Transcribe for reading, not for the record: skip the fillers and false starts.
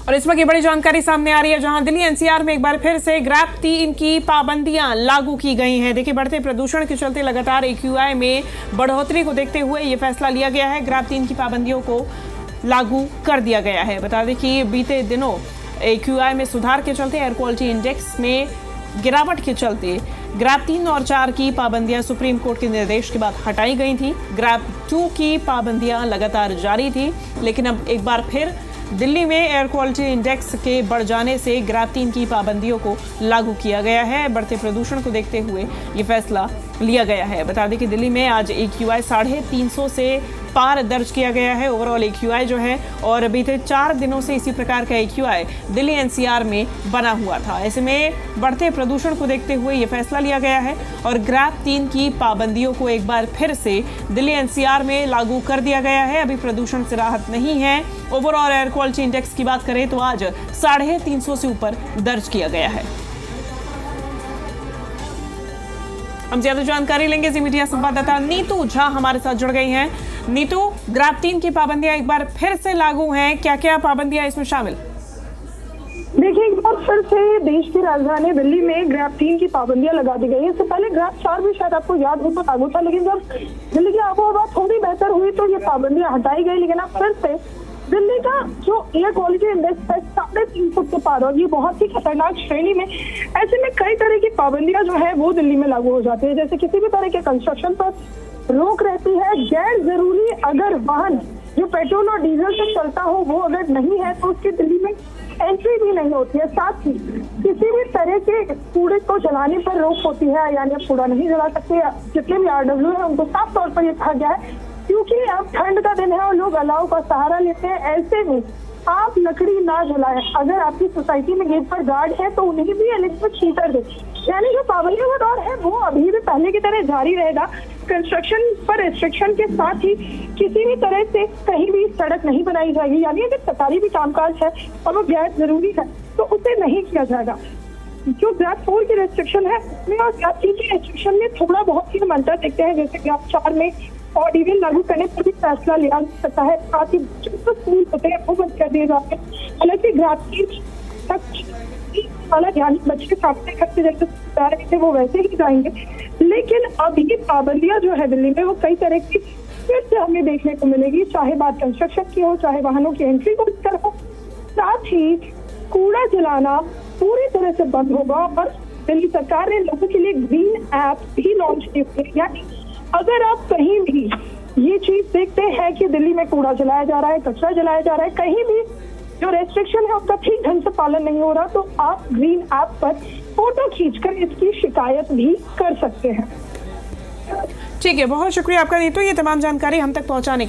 और इस वक्त ये बड़ी जानकारी सामने आ रही है, जहां दिल्ली एनसीआर में एक बार फिर से ग्रैप 3 की पाबंदियां लागू की गई हैं। देखिए, बढ़ते प्रदूषण के चलते लगातार AQI में बढ़ोतरी को देखते हुए ये फैसला लिया गया है। ग्रैप 3 की पाबंदियों को लागू कर दिया गया है। बता दें कि बीते दिनों AQI में सुधार के चलते, एयर क्वालिटी इंडेक्स में गिरावट के चलते ग्रैप 3 और 4 की पाबंदियां सुप्रीम कोर्ट के निर्देश के बाद हटाई गई थी। ग्रैप 2 की पाबंदियां लगातार जारी थी, लेकिन अब एक बार फिर दिल्ली में एयर क्वालिटी इंडेक्स के बढ़ जाने से ग्रैप 3 की पाबंदियों को लागू किया गया है। बढ़ते प्रदूषण को देखते हुए ये फैसला लिया गया है। बता दें कि दिल्ली में आज AQI 350 से पार दर्ज किया गया है, ओवरऑल AQI जो है, और बीते 4 दिनों से इसी प्रकार का AQI दिल्ली NCR में बना हुआ था। ऐसे में बढ़ते प्रदूषण को देखते हुए ये फैसला लिया गया है और ग्रैप 3 की पाबंदियों को एक बार फिर से दिल्ली NCR में लागू कर दिया गया है। अभी प्रदूषण से राहत नहीं है। ओवरऑल एयर क्वालिटी इंडेक्स की बात करें तो आज 350 से ऊपर दर्ज किया गया है। हम ज्यादा जानकारी लेंगे, जी मीडिया संवाददाता नीतू झा हमारे साथ जुड़ गई हैं। नीतू, ग्रैप 3 की पाबंदियां एक बार फिर से लागू हैं, क्या क्या पाबंदियां इसमें शामिल? देखिए, एक बार फिर से देश की राजधानी दिल्ली में ग्रैप 3 की पाबंदियां लगा दी गई है। इससे पहले ग्रैप 4 भी शायद आपको याद हो तो लागू था, लेकिन जब दिल्ली की आबोहवा थोड़ी बेहतर हुई तो ये पाबंदियां हटाई गई। लेकिन अब फिर से दिल्ली का जो एयर क्वालिटी इंडेक्स है 350 के पार, और ये बहुत ही खतरनाक श्रेणी में। ऐसे में कई तरह की पाबंदियां जो है वो दिल्ली में लागू हो जाती है। जैसे किसी भी तरह के कंस्ट्रक्शन पर रोक रहती है। गैर जरूरी अगर वाहन जो पेट्रोल और डीजल से चलता हो वो अगर नहीं है तो उसकी दिल्ली में एंट्री भी नहीं होती है। साथ ही किसी भी तरह के कूड़े को जलाने पर रोक होती है, यानी आप कूड़ा नहीं जला सकते। जितने भी RW है उनको साफ तौर पर ये कहा गया है, क्योंकि अब ठंड का दिन है और लोग अलाव का सहारा लेते हैं। ऐसे में आप लकड़ी ना जलाएं। अगर आपकी सोसाइटी में गेट पर गार्ड है तो उन्हें भी इलेक्ट्रिक हीटर दें। यानी जो पाबंदियों का दौर है वो अभी भी पहले की तरह जारी रहेगा। कंस्ट्रक्शन पर रिस्ट्रिक्शन के साथ ही किसी भी तरह से कहीं भी सड़क नहीं बनाई जाएगी। यानी अगर सरकारी भी कामकाज है और वो गैर जरूरी है तो उसे नहीं किया जाएगा। जो ग्रैप 4 की रेस्ट्रिक्शन है उसमें और ग्रैप 3 की रेस्ट्रिक्शन में थोड़ा बहुत ही अंतर देखते हैं। जैसे ग्रैप 4 में ऑर्डिनल लागू करने पर भी फैसला लिया जा सकता है। साथ ही जो स्कूल होते हैं वो बंद कर दिए जाते हैं। हालांकि ग्रैप 3 तक वाला ध्यान बच्चे सामने घर से जैसे जा रहे थे वो वैसे ही जाएंगे। लेकिन अब ये पाबंदियां जो है दिल्ली में वो कई तरह की फिर से हमें देखने को मिलेगी, चाहे बात कंस्ट्रक्शन की हो, चाहे वाहनों की एंट्री को लेकर हो। साथ ही कूड़ा जलाना पूरी तरह से बंद होगा और दिल्ली सरकार ने लोगों के लिए ग्रीन ऐप भी लॉन्च की है। यानी अगर आप कहीं भी ये चीज देखते हैं कि दिल्ली में कूड़ा जलाया जा रहा है, कचरा जलाया जा रहा है, कहीं भी जो रेस्ट्रिक्शन है उसका ठीक ढंग से पालन नहीं हो रहा, तो आप ग्रीन ऐप पर फोटो खींचकर इसकी शिकायत भी कर सकते हैं। ठीक है, बहुत शुक्रिया आपका नीतू, ये तमाम जानकारी हम तक पहुंचाने